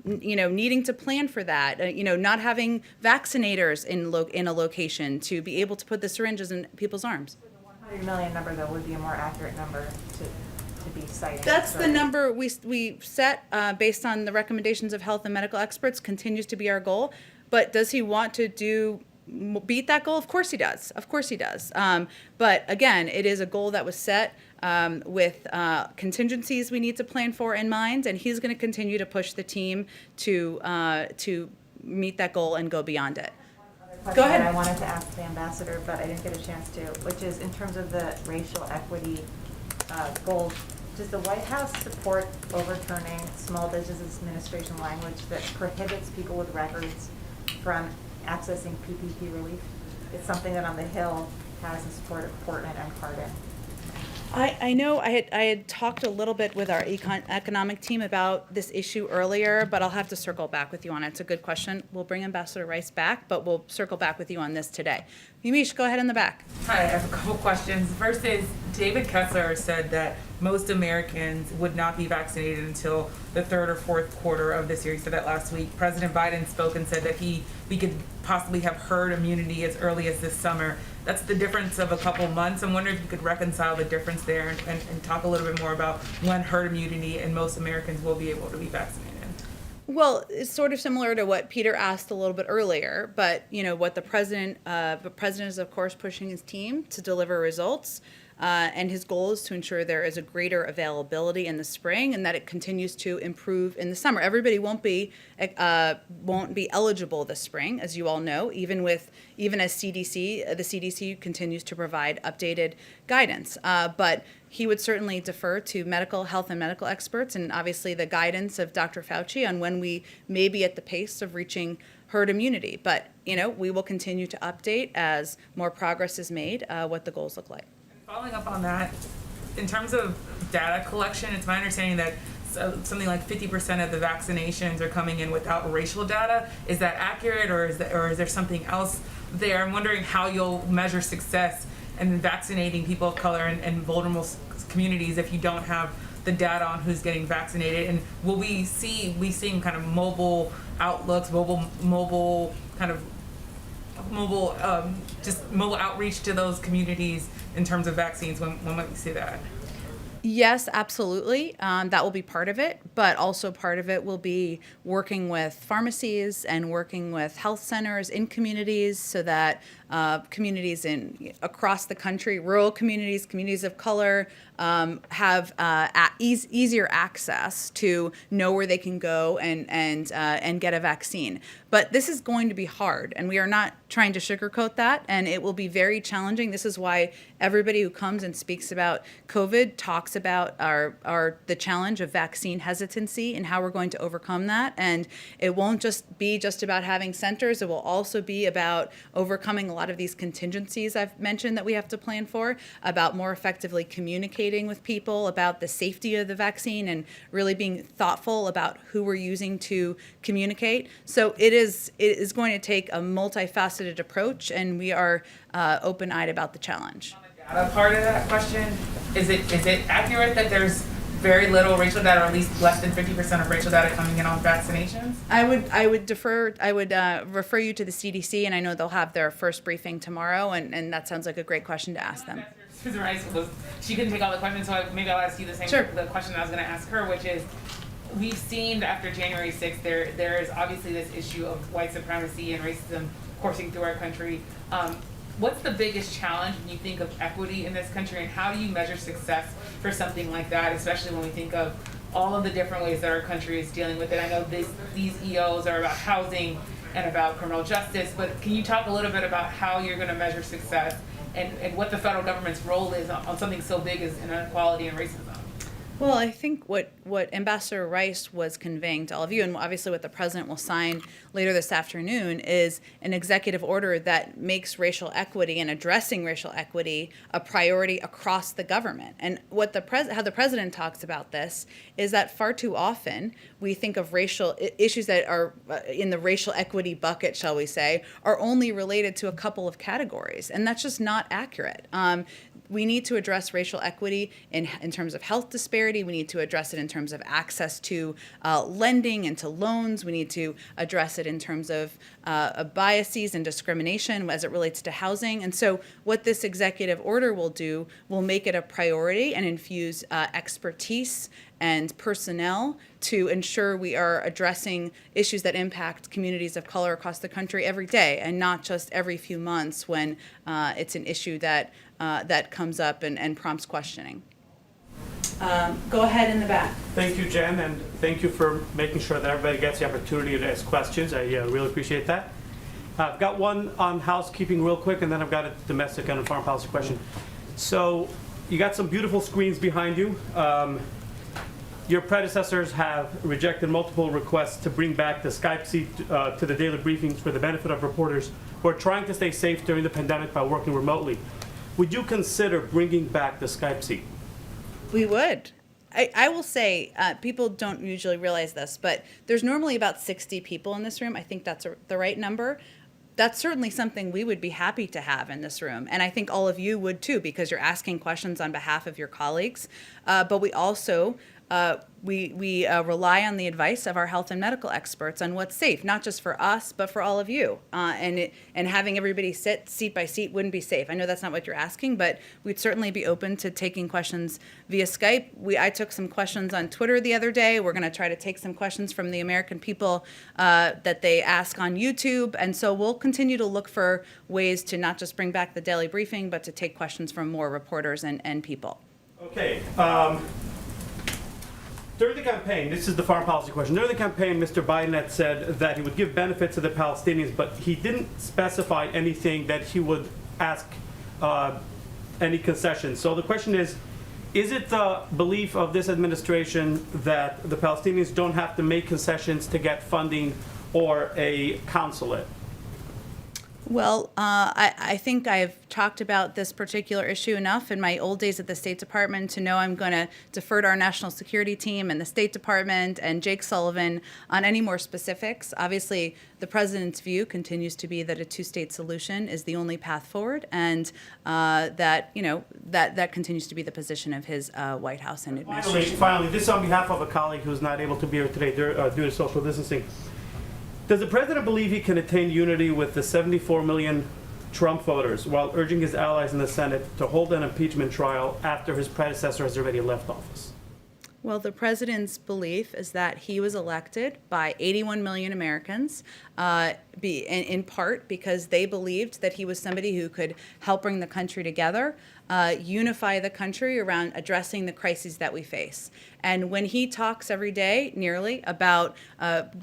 needing to plan for that, not having vaccinators in a location to be able to put the syringes in people's arms. The 100 million number, though, would be a more accurate number to be citing. That's the number we set based on the recommendations of health and medical experts, continues to be our goal. But does he want to beat that goal? Of course he does. Of course he does. But again, it is a goal that was set with contingencies we need to plan for in mind, and he's going to continue to push the team to meet that goal and go beyond it. Go ahead. I wanted to ask the ambassador, but I didn't get a chance to, which is in terms of the racial equity goals. Does the White House support overturning Small Business Administration language that prohibits people with records from accessing PPP relief? It's something that on the Hill has the support of Portman and Cardin. I know I had talked a little bit with our economic team about this issue earlier, but I'll have to circle back with you on it. It's a good question. We'll bring Ambassador Rice back, but we'll circle back with you on this today. Yumish, go ahead in the back. Hi, I have a couple questions. First is, David Kessler said that most Americans would not be vaccinated until the third or fourth quarter of this year. He said that last week. President Biden spoke and said that we could possibly have herd immunity as early as this summer. That's the difference of a couple months. I'm wondering if you could reconcile the difference there and talk a little bit more about when herd immunity and most Americans will be able to be vaccinated. Well, it's sort of similar to what Peter asked a little bit earlier, but what the president is of course pushing his team to deliver results. And his goal is to ensure there is a greater availability in the spring and that it continues to improve in the summer. Everybody won't be eligible this spring, as you all know, even as the CDC continues to provide updated guidance. But he would certainly defer to health and medical experts and obviously the guidance of Dr. Fauci on when we may be at the pace of reaching herd immunity. But, we will continue to update as more progress is made, what the goals look like. Following up on that, in terms of data collection, it's my understanding that something like 50% of the vaccinations are coming in without racial data. Is that accurate, or is there something else there? I'm wondering how you'll measure success in vaccinating people of color and vulnerable communities if you don't have the data on who's getting vaccinated. And will we seeing kind of mobile outlooks, mobile outreach to those communities in terms of vaccines? When might we see that? Yes, absolutely. That will be part of it, but also part of it will be working with pharmacies and working with health centers in communities so that communities across the country, rural communities, communities of color, have easier access to know where they can go and get a vaccine. But this is going to be hard, and we are not trying to sugarcoat that, and it will be very challenging. This is why everybody who comes and speaks about COVID talks about the challenge of vaccine hesitancy and how we're going to overcome that. And it won't just be about having centers. It will also be about overcoming a lot of these contingencies I've mentioned that we have to plan for, about more effectively communicating with people about the safety of the vaccine and really being thoughtful about who we're using to communicate. So it is going to take a multifaceted approach, and we are open-eyed about the challenge. Data part of that question, is it accurate that there's very little racial data, or at least less than 50% of racial data coming in on vaccinations? I would refer you to the CDC, and I know they'll have their first briefing tomorrow, and that sounds like a great question to ask them. Susan Rice she couldn't take all the questions, so maybe I'll ask you the question I was going to ask her, which is, we've seen that after January 6th, there is obviously this issue of white supremacy and racism coursing through our country. What's the biggest challenge when you think of equity in this country, and how do you measure success for something like that, especially when we think of all of the different ways that our country is dealing with it? I know these EOs are about housing and about criminal justice, but can you talk a little bit about how you're going to measure success and what the federal government's role is on something so big as inequality and racism? Well, I think what Ambassador Rice was conveying to all of you, and obviously what the president will sign later this afternoon, is an executive order that makes racial equity and addressing racial equity a priority across the government. And what how the president talks about this is that far too often we think of racial issues that are in the racial equity bucket, shall we say, are only related to a couple of categories, and that's just not accurate. We need to address racial equity in terms of health disparity. We need to address it in terms of access to lending and to loans. We need to address it in terms of biases and discrimination as it relates to housing. And so what this executive order will do will make it a priority and infuse expertise and personnel to ensure we are addressing issues that impact communities of color across the country every day, and not just every few months when it's an issue that comes up and prompts questioning. Go ahead in the back. Thank you, Jen, and thank you for making sure that everybody gets the opportunity to ask questions. I really appreciate that. I've got one on housekeeping real quick, and then I've got a domestic and a foreign policy question. So you got some beautiful screens behind you. Your predecessors have rejected multiple requests to bring back the Skype seat to the daily briefings for the benefit of reporters who are trying to stay safe during the pandemic by working remotely. Would you consider bringing back the Skype seat? We would. I will say, people don't usually realize this, but there's normally about 60 people in this room. I think that's the right number. That's certainly something we would be happy to have in this room. And I think all of you would too, because you're asking questions on behalf of your colleagues. But we also we rely on the advice of our health and medical experts on what's safe, not just for us, but for all of you. And having everybody sit seat by seat wouldn't be safe. I know that's not what you're asking, but we'd certainly be open to taking questions via Skype. I took some questions on Twitter the other day. We're going to try to take some questions from the American people that they ask on YouTube. And so we'll continue to look for ways to not just bring back the daily briefing, but to take questions from more reporters and people. Okay. During the campaign, this is the foreign policy question. During the campaign, Mr. Biden had said that he would give benefits to the Palestinians, but he didn't specify anything that he would ask any concessions. So the question is it the belief of this administration that the Palestinians don't have to make concessions to get funding or a consulate? Well, I think I've talked about this particular issue enough in my old days at the State Department to know I'm going to defer to our national security team and the State Department and Jake Sullivan on any more specifics. Obviously, the president's view continues to be that a two-state solution is the only path forward, and that continues to be the position of his White House and administration. Finally, this is on behalf of a colleague who's not able to be here today due to social distancing. Does the president believe he can attain unity with the 74 million Trump voters while urging his allies in the Senate to hold an impeachment trial after his predecessor has already left office? Well, the president's belief is that he was elected by 81 million Americans, in part because they believed that he was somebody who could help bring the country together, unify the country around addressing the crises that we face. And when he talks every day, nearly, about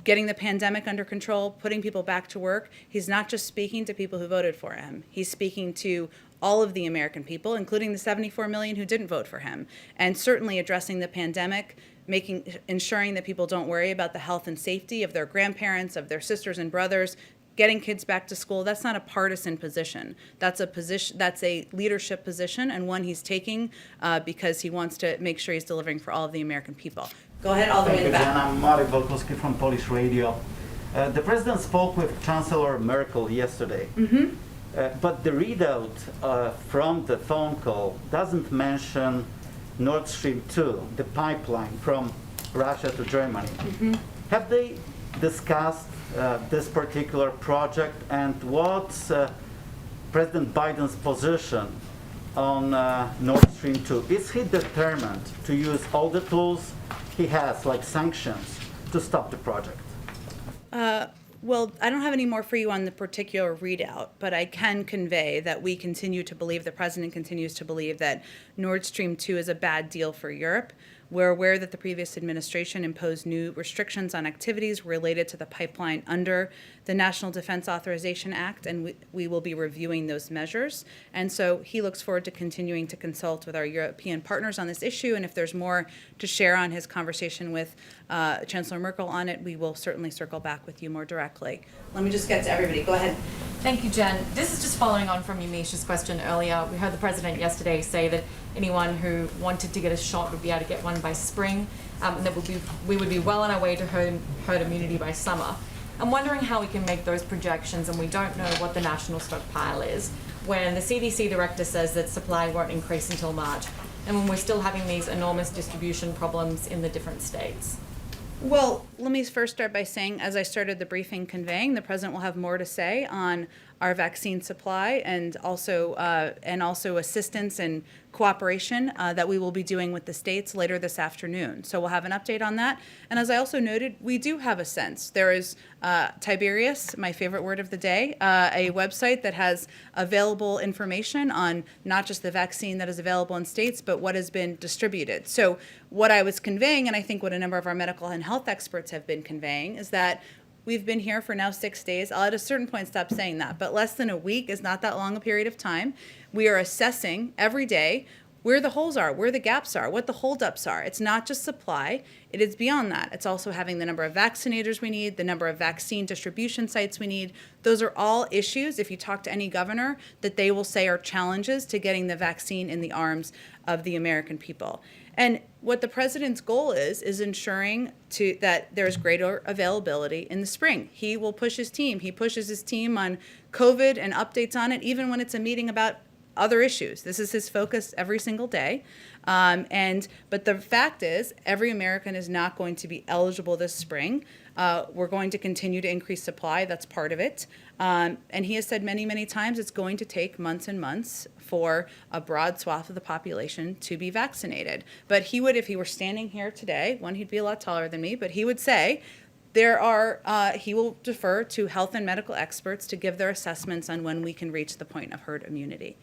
getting the pandemic under control, putting people back to work, he's not just speaking to people who voted for him. He's speaking to all of the American people, including the 74 million who didn't vote for him, and certainly addressing the pandemic, ensuring that people don't worry about the health and safety of their grandparents, of their sisters and brothers, getting kids back to school. That's not a partisan position. That's a leadership position, and one he's taking because he wants to make sure he's delivering for all of the American people. Go ahead, all the way in the back. I'm Marek Volkowski from Polish Radio. The president spoke with Chancellor Merkel yesterday. Mm-hmm. But the readout from the phone call doesn't mention Nord Stream 2, the pipeline from Russia to Germany. Mm-hmm. Have they discussed this particular project, and what's President Biden's position on Nord Stream 2? Is he determined to use all the tools he has, like sanctions, to stop the project? Well, I don't have any more for you on the particular readout, but I can convey that we continue to believe, the president continues to believe, that Nord Stream 2 is a bad deal for Europe. We're aware that the previous administration imposed new restrictions on activities related to the pipeline under the National Defense Authorization Act, and we will be reviewing those measures. And so he looks forward to continuing to consult with our European partners on this issue, and if there's more to share on his conversation with Chancellor Merkel on it, we will certainly circle back with you more directly. Let me just get to everybody. Go ahead. Thank you, Jen. This is just following on from Yamish's question earlier. We heard the president yesterday say that anyone who wanted to get a shot would be able to get one by spring, and that we would be well on our way to herd immunity by summer. I'm wondering how we can make those projections, and we don't know what the national stockpile is, when the CDC director says that supply won't increase until March, and when we're still having these enormous distribution problems in the different states. Well, let me first start by saying, as I started the briefing conveying, the president will have more to say on our vaccine supply and also assistance and cooperation that we will be doing with the states later this afternoon. So we'll have an update on that. And as I also noted, we do have a sense. There is Tiberius, my favorite word of the day, a website that has available information on not just the vaccine that is available in states, but what has been distributed. So what I was conveying, and I think what a number of our medical and health experts have been conveying, is that we've been here for now 6 days. I'll at a certain point stop saying that, but less than a week is not that long a period of time. We are assessing every day where the holes are, where the gaps are, what the holdups are. It's not just supply, it is beyond that. It's also having the number of vaccinators we need, the number of vaccine distribution sites we need. Those are all issues, if you talk to any governor, that they will say are challenges to getting the vaccine in the arms of the American people. And what the president's goal is ensuring that there's greater availability in the spring. He will push his team. He pushes his team on COVID and updates on it, even when it's a meeting about other issues. This is his focus every single day. But the fact is, every American is not going to be eligible this spring. We're going to continue to increase supply. That's part of it. And he has said many, many times it's going to take months and months for a broad swath of the population to be vaccinated. But he would, if he were standing here today, one, he'd be a lot taller than me, but he would say he will defer to health and medical experts to give their assessments on when we can reach the point of herd immunity.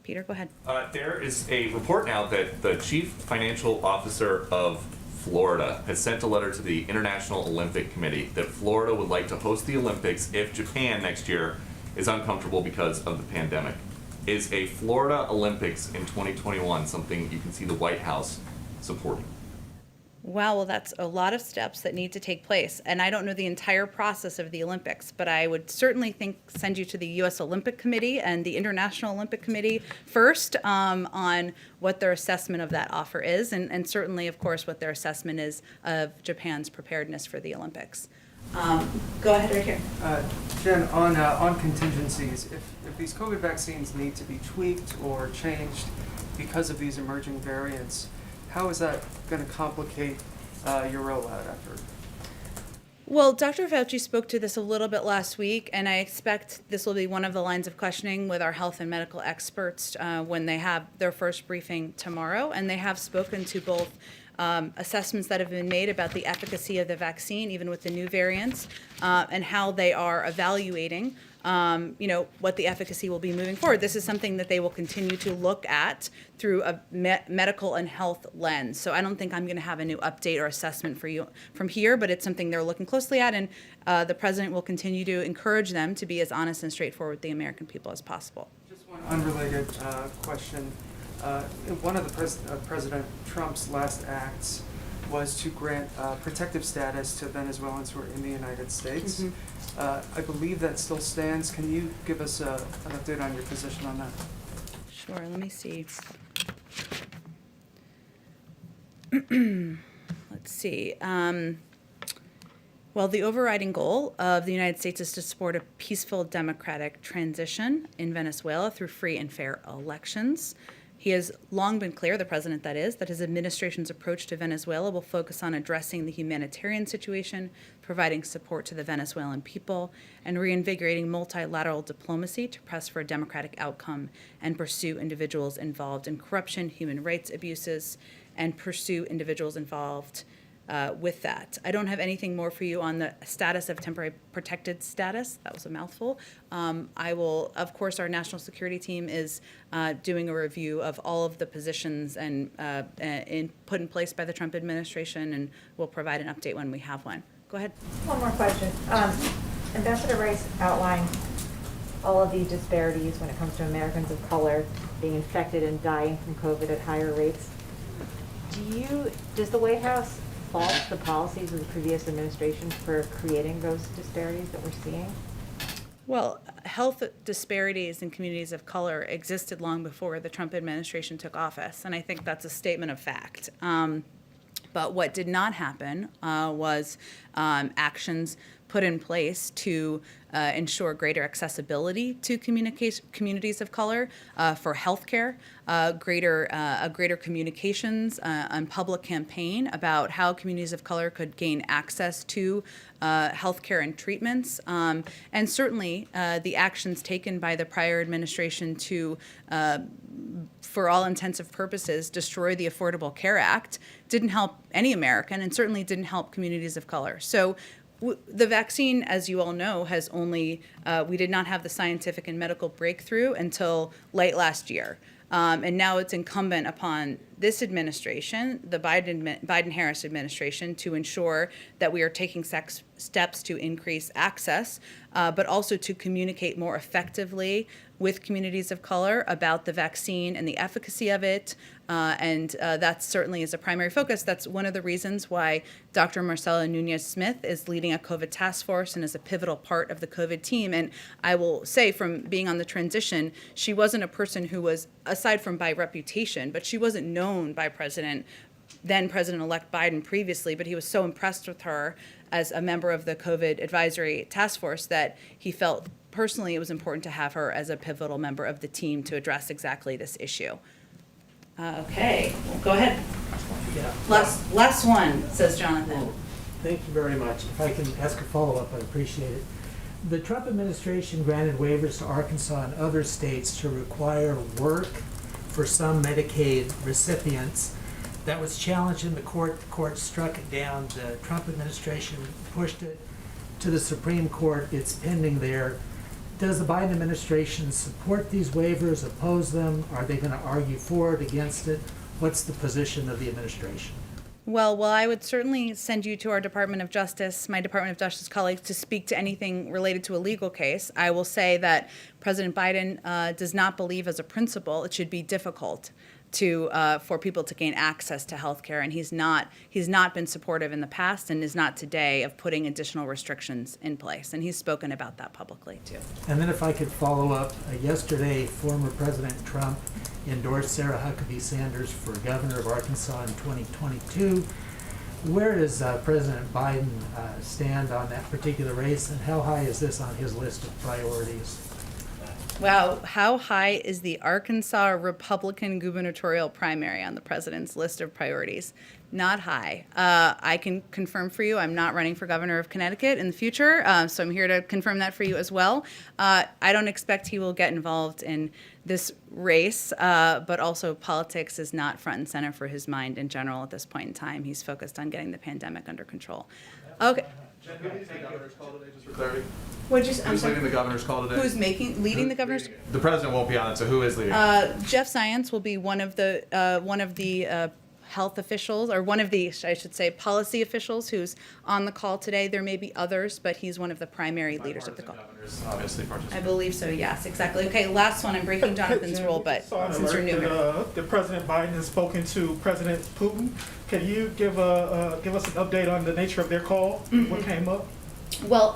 Peter, go ahead. There is a report now that the chief financial officer of Florida has sent a letter to the International Olympic Committee that Florida would like to host the Olympics if Japan next year is uncomfortable because of the pandemic. Is a Florida Olympics in 2021 something you can see the White House supporting? Wow, well, that's a lot of steps that need to take place. And I don't know the entire process of the Olympics, but I would certainly send you to the U.S. Olympic Committee and the International Olympic Committee first on what their assessment of that offer is, and certainly, of course, what their assessment is of Japan's preparedness for the Olympics. Go ahead right here. Jen, on contingencies, if these COVID vaccines need to be tweaked or changed because of these emerging variants, how is that going to complicate your rollout effort? Well, Dr. Fauci spoke to this a little bit last week, and I expect this will be one of the lines of questioning with our health and medical experts when they have their first briefing tomorrow. And they have spoken to both assessments that have been made about the efficacy of the vaccine, even with the new variants, and how they are evaluating what the efficacy will be moving forward. This is something that they will continue to look at through a medical and health lens. So I don't think I'm going to have a new update or assessment for you from here, but it's something they're looking closely at, and the president will continue to encourage them to be as honest and straightforward with the American people as possible. Just one unrelated question. One of the President Trump's last acts was to grant protective status to Venezuelans who are in the United States. I believe that still stands. Can you give us an update on your position on that? Sure, let me see. Let's see. Well, the overriding goal of the United States is to support a peaceful democratic transition in Venezuela through free and fair elections. He has long been clear, the president that is, that his administration's approach to Venezuela will focus on addressing the humanitarian situation, providing support to the Venezuelan people, and reinvigorating multilateral diplomacy to press for a democratic outcome and pursue individuals involved in corruption, human rights abuses, and pursue individuals involved with that. I don't have anything more for you on the status of temporary protected status. That was a mouthful. I will, of course, our national security team is doing a review of all of the positions and put in place by the Trump administration, and we'll provide an update when we have one. Go ahead. One more question. Ambassador Rice outlined all of the disparities when it comes to Americans of color being infected and dying from COVID at higher rates. Does the White House fault the policies of the previous administration for creating those disparities that we're seeing? Well, health disparities in communities of color existed long before the Trump administration took office, and I think that's a statement of fact. But what did not happen was actions put in place to ensure greater accessibility to communities of color for healthcare, greater communications and public campaign about how communities of color could gain access to healthcare and treatments, and certainly the actions taken by the prior administration to for all intensive purposes, destroy the Affordable Care Act didn't help any American and certainly didn't help communities of color. So the vaccine, as you all know, has only, we did not have the scientific and medical breakthrough until late last year. And now it's incumbent upon this administration, the Biden-Harris administration, to ensure that we are taking steps to increase access, but also to communicate more effectively with communities of color about the vaccine and the efficacy of it. And that certainly is a primary focus. That's one of the reasons why Dr. Marcela Nunez-Smith is leading a COVID task force and is a pivotal part of the COVID team. And I will say, from being on the transition, she wasn't a person who was, aside from by reputation, but she wasn't known by then President-elect Biden previously, but he was so impressed with her as a member of the COVID advisory task force that he felt personally it was important to have her as a pivotal member of the team to address exactly this issue. Okay, go ahead. Yeah. Last one, says Jonathan. Thank you very much. If I can ask a follow-up, I'd appreciate it. The Trump administration granted waivers to Arkansas and other states to require work for some Medicaid recipients. That was challenged in the court. The court struck it down. The Trump administration pushed it to the Supreme Court. It's pending there. Does the Biden administration support these waivers, oppose them? Are they going to argue for it, against it? What's the position of the administration? Well, I would certainly send you to our Department of Justice, my Department of Justice colleagues, to speak to anything related to a legal case. I will say that President Biden does not believe as a principle it should be difficult for people to gain access to health care, and he's not been supportive in the past and is not today of putting additional restrictions in place, and he's spoken about that publicly too. And then if I could follow up, yesterday former President Trump endorsed Sarah Huckabee Sanders for governor of Arkansas in 2022. Where does President Biden stand on that particular race, and how high is this on his list of priorities? Wow, how high is the Arkansas Republican gubernatorial primary on the president's list of priorities? Not high. I can confirm for you, I'm not running for governor of Connecticut in the future, so I'm here to confirm that for you as well. I don't expect he will get involved in this race, but also politics is not front and center for his mind in general at this point in time. He's focused on getting the pandemic under control. Okay. Jen, who leads the governor's call today, just for clarity? What'd you say? Who's leading the governor's call today? Who's leading the governor's? The president won't be on it, so who is leading? Jeff Zients will be one of the health officials, or one of the, I should say, policy officials who's on the call today. There may be others, but he's one of the primary leaders of the call. Governors obviously participate. I believe so, yes, exactly. Okay, last one, I'm breaking Jonathan's rule, but since you're new here. The President Biden has spoken to President Putin. Can you give us an update on the nature of their call? What came up? Well,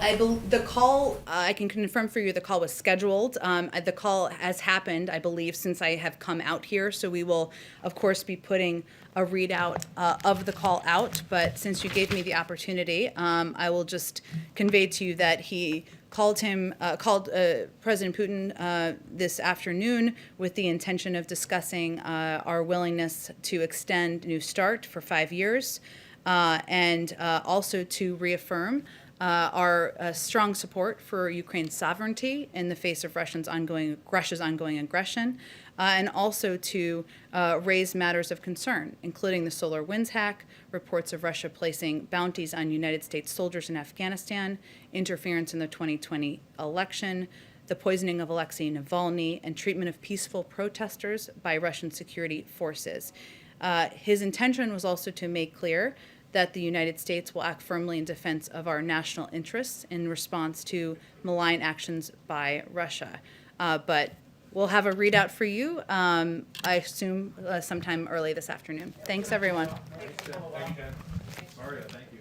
the call, I can confirm for you, the call was scheduled. The call has happened, I believe, since I have come out here. So we will, of course, be putting a readout of the call out. But since you gave me the opportunity, I will just convey to you that he called President Putin this afternoon with the intention of discussing our willingness to extend New START for 5 years, and also to reaffirm our strong support for Ukraine's sovereignty in the face of Russia's ongoing aggression, and also to raise matters of concern, including the SolarWinds hack, reports of Russia placing bounties on United States soldiers in Afghanistan, interference in the 2020 election, the poisoning of Alexei Navalny, and treatment of peaceful protesters by Russian security forces. His intention was also to make clear that the United States will act firmly in defense of our national interests in response to malign actions by Russia. But we'll have a readout for you, I assume sometime early this afternoon. Thanks, everyone. Thanks, Jen. Thank you, Jen. Mario, thank you.